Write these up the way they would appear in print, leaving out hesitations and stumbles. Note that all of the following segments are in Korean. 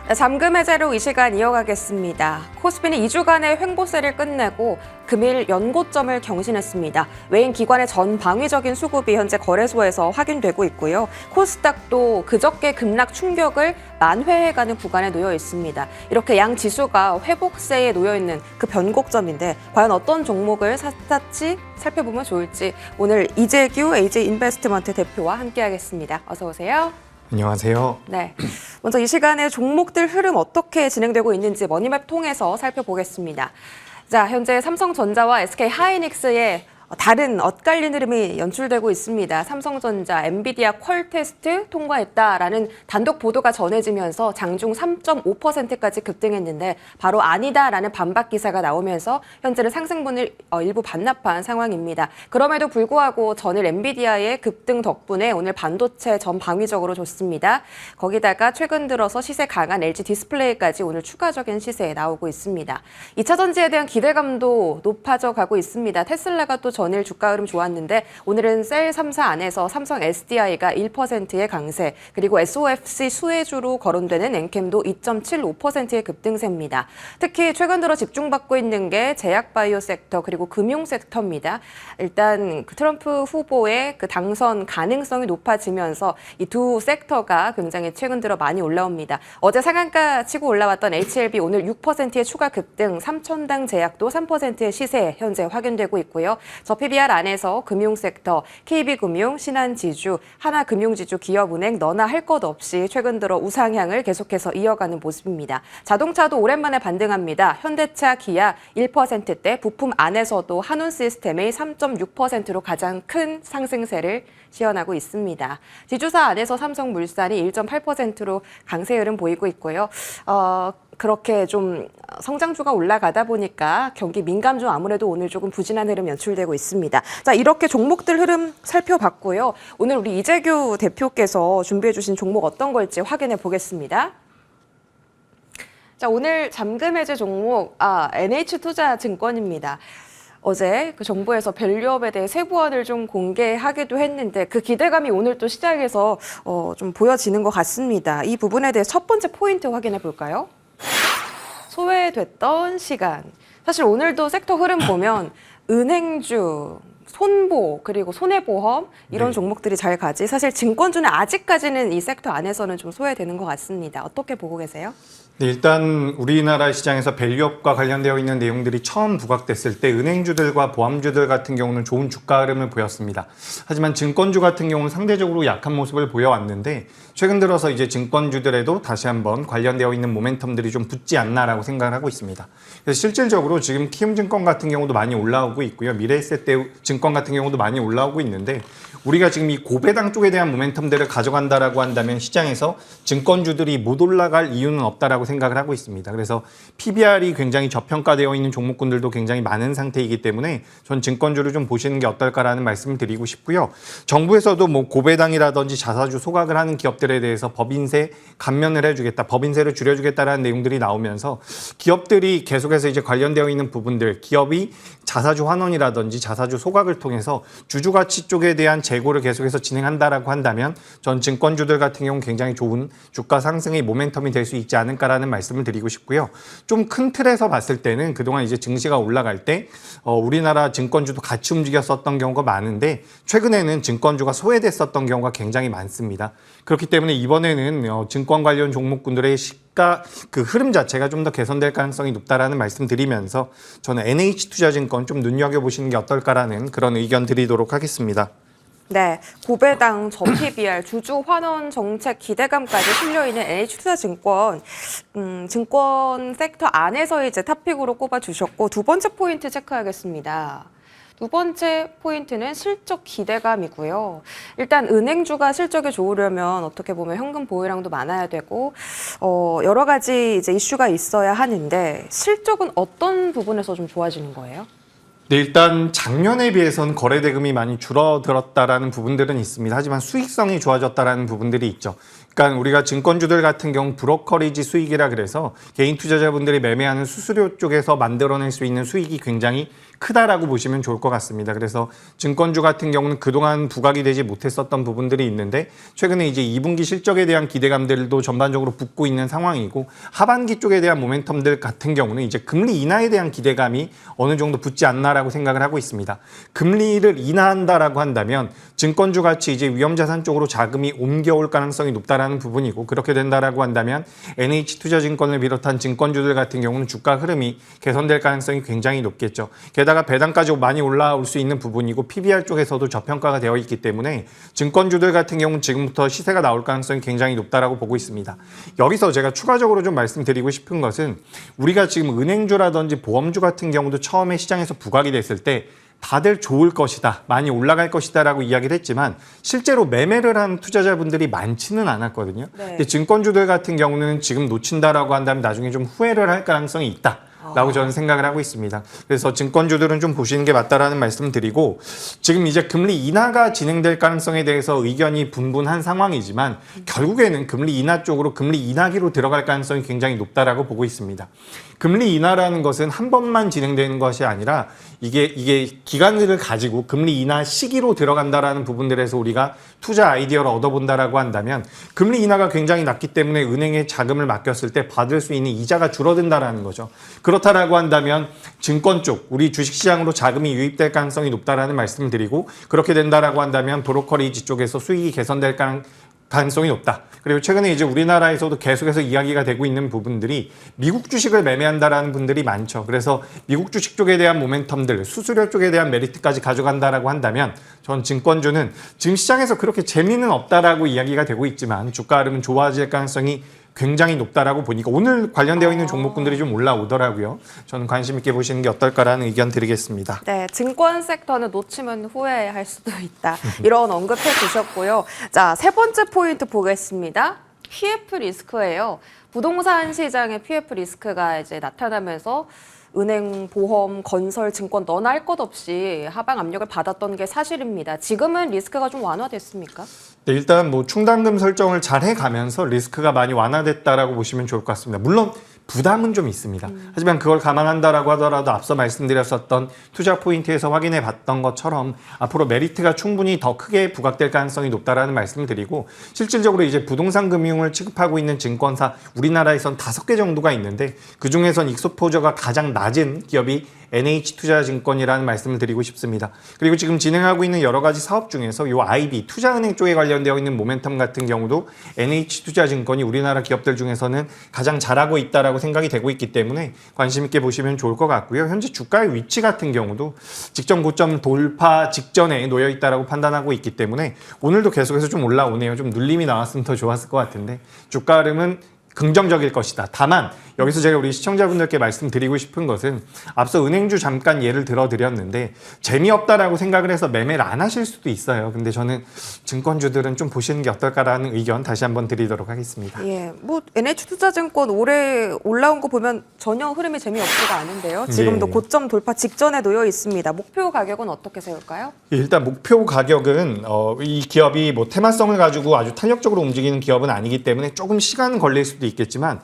네, 잠금 해제로 이 시간 이어가겠습니다. 코스피는 2주간의 횡보세를 끝내고 금일 연고점을 경신했습니다. 외인 기관의 전방위적인 수급이 현재 거래소에서 확인되고 있고요. 코스닥도 그저께 급락 충격을 만회해가는 구간에 놓여 있습니다. 이렇게 양 지수가 회복세에 놓여 있는 그 변곡점인데 과연 어떤 종목을 샅샅이 살펴보면 좋을지 오늘 이재규 AJ인베스트먼트 대표와 함께하겠습니다. 어서 오세요. 안녕하세요. 네, 먼저 이 시간에 종목들 흐름 어떻게 진행되고 있는지 머니맵 통해서 살펴보겠습니다. 자, 현재 삼성전자와 SK하이닉스의 다른 엇갈린 흐름이 연출되고 있습니다. 삼성전자, 엔비디아 퀄 테스트 통과했다라는 단독 보도가 전해지면서 장중 3.5%까지 급등했는데 바로 아니다라는 반박 기사가 나오면서 현재는 상승분을 일부 반납한 상황입니다. 그럼에도 불구하고 전일 엔비디아의 급등 덕분에 오늘 반도체 전방위적으로 좋습니다. 거기다가 최근 들어서 시세 강한 LG 디스플레이까지 오늘 추가적인 시세에 나오고 있습니다. 2차 전지에 대한 기대감도 높아져 가고 있습니다. 테슬라가 또 전일 주가 흐름 좋았는데 오늘은 셀 3사 안에서 삼성 SDI가 1%의 강세, 그리고 SOFC 수혜주로 거론되는 엔캠도 2.75%의 급등세입니다. 특히 최근 들어 집중받고 있는 게 제약바이오 섹터 그리고 금융 섹터입니다. 일단 그 트럼프 후보의 그 당선 가능성이 높아지면서 이 두 섹터가 굉장히 최근 들어 많이 올라옵니다. 어제 상한가 치고 올라왔던 HLB 오늘 6%의 추가 급등, 삼천당 제약도 3%의 시세 현재 확인되고 있고요. 저 PBR 안에서 금융 섹터, KB금융, 신한지주, 하나금융지주, 기업은행 너나 할 것 없이 최근 들어 우상향을 계속해서 이어가는 모습입니다. 자동차도 오랜만에 반등합니다. 현대차, 기아 1%대, 부품 안에서도 한운시스템의 3.6%로 가장 큰 상승세를 시현하고 있습니다. 지주사 안에서 삼성물산이 1.8%로 강세 흐름 보이고 있고요. 그렇게 좀 성장주가 올라가다 보니까 경기 민감주 아무래도 오늘 조금 부진한 흐름 연출되고 있습니다. 자, 이렇게 종목들 흐름 살펴봤고요. 오늘 우리 이재규 대표께서 준비해 주신 종목 어떤 걸지 확인해 보겠습니다. 자, 오늘 잠금 해제 종목 NH투자증권입니다. 어제 그 정부에서 밸류업에 대해 세부안을 좀 공개하기도 했는데 그 기대감이 오늘 또 시장에서 좀 보여지는 것 같습니다. 이 부분에 대해 첫 번째 포인트 확인해 볼까요? 소외됐던 시간. 사실 오늘도 섹터 흐름 보면 은행주, 손보, 그리고 손해보험 이런 종목들이 잘 가지. 사실 증권주는 아직까지는 이 섹터 안에서는 좀 소외되는 것 같습니다. 어떻게 보고 계세요? 네, 일단 우리나라 시장에서 밸류업과 관련되어 있는 내용들이 처음 부각됐을 때 은행주들과 보험주들 같은 경우는 좋은 주가 흐름을 보였습니다. 하지만 증권주 같은 경우는 상대적으로 약한 모습을 보여왔는데 최근 들어서 이제 증권주들에도 다시 한번 관련되어 있는 모멘텀들이 좀 붙지 않나라고 생각을 하고 있습니다. 그래서 실질적으로 지금 키움증권 같은 경우도 많이 올라오고 있고요. 미래에셋증권 같은 경우도 많이 올라오고 있는데 우리가 지금 이 고배당 쪽에 대한 모멘텀들을 가져간다라고 한다면 시장에서 증권주들이 못 올라갈 이유는 없다라고 생각을 하고 있습니다. 그래서 PBR이 굉장히 저평가되어 있는 종목군들도 굉장히 많은 상태이기 때문에 전 증권주를 좀 보시는 게 어떨까라는 말씀을 드리고 싶고요. 정부에서도 뭐 고배당이라든지 자사주 소각을 하는 기업들에 대해서 법인세 감면을 해주겠다, 법인세를 줄여주겠다라는 내용들이 나오면서 기업들이 계속해서 이제 관련되어 있는 부분들, 기업이 자사주 환원이라든지 자사주 소각을 통해서 주주가치 쪽에 대한 재고를 계속해서 진행한다라고 한다면 전 증권주들 같은 경우는 굉장히 좋은 주가 상승의 모멘텀이 될 수 있지 않을까라는 말씀을 드리고 싶고요. 좀 큰 틀에서 봤을 때는 그동안 이제 증시가 올라갈 때 우리나라 증권주도 같이 움직였었던 경우가 많은데 최근에는 증권주가 소외됐었던 경우가 굉장히 많습니다. 그렇기 때문에 이번에는 증권 관련 종목군들의 시가 그 흐름 자체가 좀 더 개선될 가능성이 높다라는 말씀 드리면서 저는 NH투자증권 좀 눈여겨보시는 게 어떨까라는 그런 의견 드리도록 하겠습니다. 네, 고배당, 저PBR, 주주 환원 정책 기대감까지 실려있는 NH투자증권, 증권 섹터 안에서 이제 탑픽으로 꼽아주셨고 두 번째 포인트 체크하겠습니다. 두 번째 포인트는 실적 기대감이고요. 일단 은행주가 실적이 좋으려면 어떻게 보면 현금 보유량도 많아야 되고 여러 가지 이제 이슈가 있어야 하는데 실적은 어떤 부분에서 좀 좋아지는 거예요? 네, 일단 작년에 비해서는 거래 대금이 많이 줄어들었다라는 부분들은 있습니다. 하지만 수익성이 좋아졌다라는 부분들이 있죠. 그러니까 우리가 증권주들 같은 경우 브로커리지 수익이라 그래서 개인 투자자분들이 매매하는 수수료 쪽에서 만들어낼 수 있는 수익이 굉장히 크다라고 보시면 좋을 것 같습니다. 그래서 증권주 같은 경우는 그동안 부각이 되지 못했었던 부분들이 있는데 최근에 이제 2분기 실적에 대한 기대감들도 전반적으로 붙고 있는 상황이고 하반기 쪽에 대한 모멘텀들 같은 경우는 이제 금리 인하에 대한 기대감이 어느 정도 붙지 않나라고 생각을 하고 있습니다. 금리를 인하한다라고 한다면 증권주 같이 이제 위험자산 쪽으로 자금이 옮겨올 가능성이 높다라는 부분이고 그렇게 된다라고 한다면 NH투자증권을 비롯한 증권주들 같은 경우는 주가 흐름이 개선될 가능성이 굉장히 높겠죠. 게다가 배당까지 많이 올라올 수 있는 부분이고 PBR 쪽에서도 저평가가 되어 있기 때문에 증권주들 같은 경우는 지금부터 시세가 나올 가능성이 굉장히 높다라고 보고 있습니다. 여기서 제가 추가적으로 좀 말씀드리고 싶은 것은 우리가 지금 은행주라든지 보험주 같은 경우도 처음에 시장에서 부각이 됐을 때 다들 좋을 것이다, 많이 올라갈 것이다 라고 이야기를 했지만 실제로 매매를 한 투자자분들이 많지는 않았거든요. 네. 근데 증권주들 같은 경우는 지금 놓친다라고 한다면 나중에 좀 후회를 할 가능성이 있다. 라고 저는 생각을 하고 있습니다. 그래서 증권주들은 좀 보시는 게 맞다라는 말씀 드리고 지금 이제 금리 인하가 진행될 가능성에 대해서 의견이 분분한 상황이지만 결국에는 금리 인하 쪽으로 금리 인하기로 들어갈 가능성이 굉장히 높다라고 보고 있습니다. 금리 인하라는 것은 한 번만 진행되는 것이 아니라 이게 기간을 가지고 금리 인하 시기로 들어간다라는 부분들에서 우리가 투자 아이디어를 얻어본다라고 한다면 금리 인하가 굉장히 낮기 때문에 은행에 자금을 맡겼을 때 받을 수 있는 이자가 줄어든다라는 거죠. 그렇다라고 한다면 증권 쪽, 우리 주식시장으로 자금이 유입될 가능성이 높다라는 말씀을 드리고 그렇게 된다라고 한다면 브로커리지 쪽에서 수익이 개선될 가능성이 높다. 그리고 최근에 이제 우리나라에서도 계속해서 이야기가 되고 있는 부분들이 미국 주식을 매매한다라는 분들이 많죠. 그래서 미국 주식 쪽에 대한 모멘텀들, 수수료 쪽에 대한 메리트까지 가져간다라고 한다면 전 증권주는 지금 시장에서 그렇게 재미는 없다라고 이야기가 되고 있지만 주가 흐름은 좋아질 가능성이 굉장히 높다라고 보니까 오늘 관련되어 있는 종목군들이 좀 올라오더라고요. 저는 관심 있게 보시는 게 어떨까라는 의견 드리겠습니다. 네, 증권 섹터는 놓치면 후회할 수도 있다. 이런 언급해 주셨고요. 자, 세 번째 포인트 보겠습니다. PF 리스크예요. 부동산 시장의 PF 리스크가 이제 나타나면서 은행, 보험, 건설, 증권 너나 할 것 없이 하방 압력을 받았던 게 사실입니다. 지금은 리스크가 좀 완화됐습니까? 네, 일단 뭐 충당금 설정을 잘 해가면서 리스크가 많이 완화됐다라고 보시면 좋을 것 같습니다. 물론 부담은 좀 있습니다. 하지만 그걸 감안한다라고 하더라도 앞서 말씀드렸었던 투자 포인트에서 확인해 봤던 것처럼 앞으로 메리트가 충분히 더 크게 부각될 가능성이 높다라는 말씀을 드리고 실질적으로 이제 부동산 금융을 취급하고 있는 증권사 우리나라에선 5개 정도가 있는데 그중에선 익스포저가 가장 낮은 기업이 NH투자증권이라는 말씀을 드리고 싶습니다. 그리고 지금 진행하고 있는 여러 가지 사업 중에서 이 IB, 투자은행 쪽에 관련되어 있는 모멘텀 같은 경우도 NH투자증권이 우리나라 기업들 중에서는 가장 잘하고 있다라고 생각이 되고 있기 때문에 관심 있게 보시면 좋을 것 같고요. 현재 주가의 위치 같은 경우도 직전 고점 돌파 직전에 놓여 있다라고 판단하고 있기 때문에 오늘도 계속해서 좀 올라오네요. 좀 눌림이 나왔으면 더 좋았을 것 같은데 주가 흐름은 긍정적일 것이다. 다만 여기서 제가 우리 시청자분들께 말씀드리고 싶은 것은 앞서 은행주 잠깐 예를 들어드렸는데 재미없다라고 생각을 해서 매매를 안 하실 수도 있어요. 근데 저는 증권주들은 좀 보시는 게 어떨까라는 의견 다시 한번 드리도록 하겠습니다. 예, 뭐 NH투자증권 올해 올라온 거 보면 전혀 흐름이 재미없지가 않은데요. 지금도 예. 고점 돌파 직전에 놓여 있습니다. 목표 가격은 어떻게 세울까요? 일단 목표 가격은 이 기업이 뭐 테마성을 가지고 아주 탄력적으로 움직이는 기업은 아니기 때문에 조금 시간은 걸릴 수도 있겠지만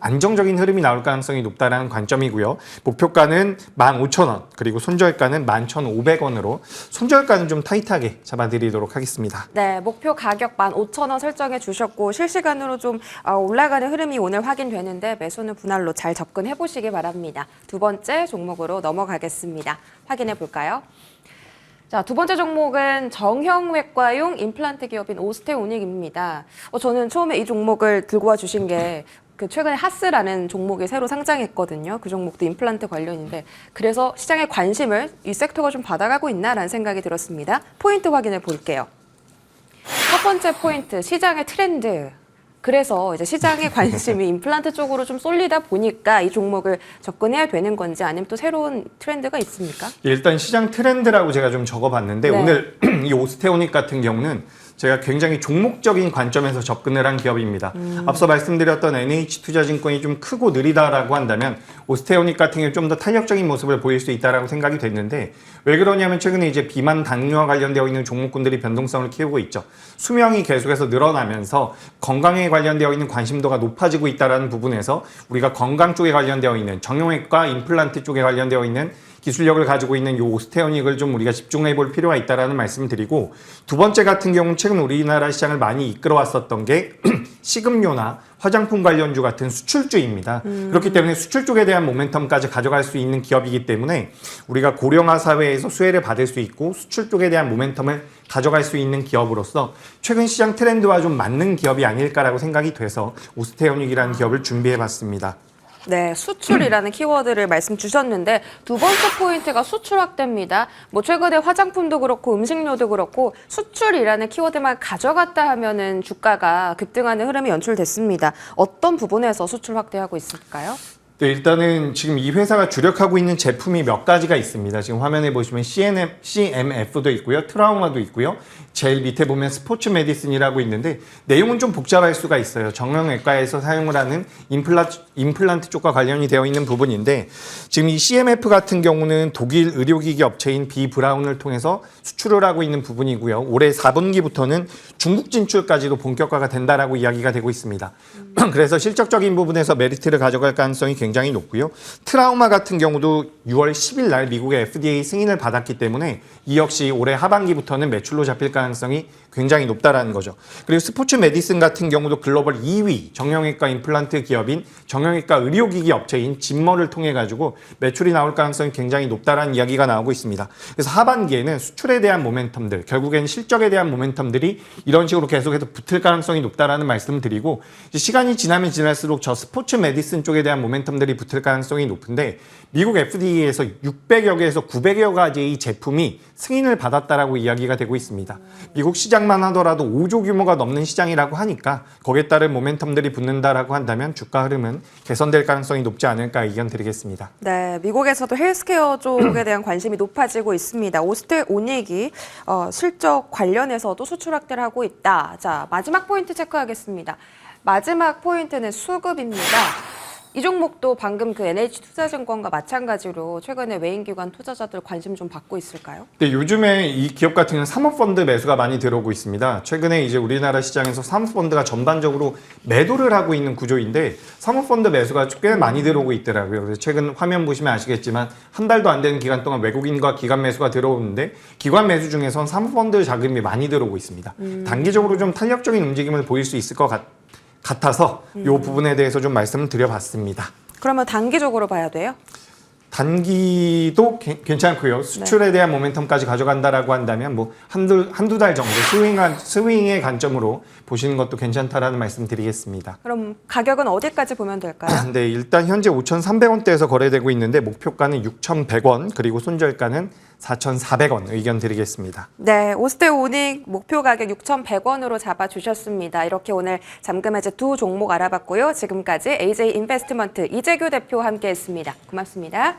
안정적인 흐름이 나올 가능성이 높다는 관점이고요. 목표가는 15,000원 그리고 손절가는 11,500원으로 손절가는 좀 타이트하게 잡아드리도록 하겠습니다. 네, 목표 가격 15,000원 설정해 주셨고 실시간으로 좀 올라가는 흐름이 오늘 확인되는데 매수는 분할로 잘 접근해 보시기 바랍니다. 두 번째 종목으로 넘어가겠습니다. 확인해 볼까요? 자, 두 번째 종목은 정형외과용 임플란트 기업인 오스테오닉입니다. 저는 처음에 이 종목을 들고 와 주신 게 그 최근에 하스라는 종목이 새로 상장했거든요. 그 종목도 임플란트 관련인데 그래서 시장의 관심을 이 섹터가 좀 받아가고 있나라는 생각이 들었습니다. 포인트 확인해 볼게요. 첫 번째 포인트, 시장의 트렌드. 그래서 이제 시장의 관심이 임플란트 쪽으로 좀 쏠리다 보니까 이 종목을 접근해야 되는 건지 아니면 또 새로운 트렌드가 있습니까? 일단 시장 트렌드라고 제가 좀 적어봤는데 네. 오늘 이 오스테오닉 같은 경우는 제가 굉장히 종목적인 관점에서 접근을 한 기업입니다. 앞서 말씀드렸던 NH투자증권이 좀 크고 느리다라고 한다면 오스테오닉 같은 경우 좀 더 탄력적인 모습을 보일 수 있다라고 생각이 됐는데 왜 그러냐면 최근에 이제 비만 당뇨와 관련되어 있는 종목군들이 변동성을 키우고 있죠. 수명이 계속해서 늘어나면서 건강에 관련되어 있는 관심도가 높아지고 있다는 부분에서 우리가 건강 쪽에 관련되어 있는 정형외과 임플란트 쪽에 관련되어 있는 기술력을 가지고 있는 이 오스테오닉을 좀 우리가 집중해 볼 필요가 있다라는 말씀을 드리고, 두 번째 같은 경우는 최근 우리나라 시장을 많이 이끌어왔었던 게 식음료나 화장품 관련주 같은 수출주입니다. 그렇기 때문에 수출 쪽에 대한 모멘텀까지 가져갈 수 있는 기업이기 때문에 우리가 고령화 사회에서 수혜를 받을 수 있고 수출 쪽에 대한 모멘텀을 가져갈 수 있는 기업으로서 최근 시장 트렌드와 좀 맞는 기업이 아닐까라고 생각이 돼서 오스테오닉이라는 기업을 준비해 봤습니다. 네, 수출이라는 키워드를 말씀 주셨는데 두 번째 포인트가 수출 확대입니다. 뭐 최근에 화장품도 그렇고 음식료도 그렇고 수출이라는 키워드만 가져갔다 하면은 주가가 급등하는 흐름이 연출됐습니다. 어떤 부분에서 수출 확대하고 있을까요? 네, 일단은 지금 이 회사가 주력하고 있는 제품이 몇 가지가 있습니다. 지금 화면에 보시면 CMF도 있고요. 트라우마도 있고요. 제일 밑에 보면 스포츠 메디슨이라고 있는데 내용은 좀 복잡할 수가 있어요. 정형외과에서 사용을 하는 임플란트 쪽과 관련이 되어 있는 부분인데 지금 이 CMF 같은 경우는 독일 의료기기 업체인 비브라운을 통해서 수출을 하고 있는 부분이고요. 올해 4분기부터는 중국 진출까지도 본격화가 된다라고 이야기가 되고 있습니다. 그래서 실적적인 부분에서 메리트를 가져갈 가능성이 굉장히 높고요. 트라우마 같은 경우도 6월 10일 날 미국의 FDA 승인을 받았기 때문에 이 역시 올해 하반기부터는 매출로 잡힐 가능성이 굉장히 높다라는 거죠. 그리고 스포츠 메디슨 같은 경우도 글로벌 2위 정형외과 임플란트 기업인 정형외과 의료기기 업체인 진머를 통해 가지고 매출이 나올 가능성이 굉장히 높다라는 이야기가 나오고 있습니다. 그래서 하반기에는 수출에 대한 모멘텀들, 결국에는 실적에 대한 모멘텀들이 이런 식으로 계속해서 붙을 가능성이 높다라는 말씀을 드리고, 시간이 지나면 지날수록 저 스포츠 메디슨 쪽에 대한 모멘텀들이 붙을 가능성이 높은데 미국 FDA에서 600여 개에서 900여 가지의 제품이 승인을 받았다라고 이야기가 되고 있습니다. 미국 시장만 하더라도 5조 규모가 넘는 시장이라고 하니까 거기에 따른 모멘텀들이 붙는다라고 한다면 주가 흐름은 개선될 가능성이 높지 않을까 의견 드리겠습니다. 네, 미국에서도 헬스케어 쪽에 대한 관심이 높아지고 있습니다. 오스테오닉이 실적 관련해서도 수출 확대를 하고 있다. 자, 마지막 포인트 체크하겠습니다. 마지막 포인트는 수급입니다. 이 종목도 방금 그 NH투자증권과 마찬가지로 최근에 외인기관 투자자들 관심 좀 받고 있을까요? 네, 요즘에 이 기업 같은 경우는 사모펀드 매수가 많이 들어오고 있습니다. 최근에 이제 우리나라 시장에서 사모펀드가 전반적으로 매도를 하고 있는 구조인데 사모펀드 매수가 꽤 많이 들어오고 있더라고요. 그래서 최근 화면 보시면 아시겠지만 한 달도 안 되는 기간 동안 외국인과 기관 매수가 들어오는데 기관 매수 중에선 사모펀드 자금이 많이 들어오고 있습니다. 단기적으로 좀 탄력적인 움직임을 보일 수 있을 것 같아서 이 부분에 대해서 좀 말씀을 드려봤습니다. 그러면 단기적으로 봐야 돼요? 단기도 괜찮고요. 수출에 대한 모멘텀까지 가져간다라고 한다면 뭐 한두 달 정도 스윙의 관점으로 보시는 것도 괜찮다라는 말씀 드리겠습니다. 그럼 가격은 어디까지 보면 될까요? 네, 일단 현재 5,300원대에서 거래되고 있는데 목표가는 6,100원 그리고 손절가는 4,400원 의견 드리겠습니다. 네, 오스테오닉 목표 가격 6,100원으로 잡아주셨습니다. 이렇게 오늘 잠금해제 두 종목 알아봤고요. 지금까지 AJ 인베스트먼트 이재규 대표와 함께했습니다. 고맙습니다.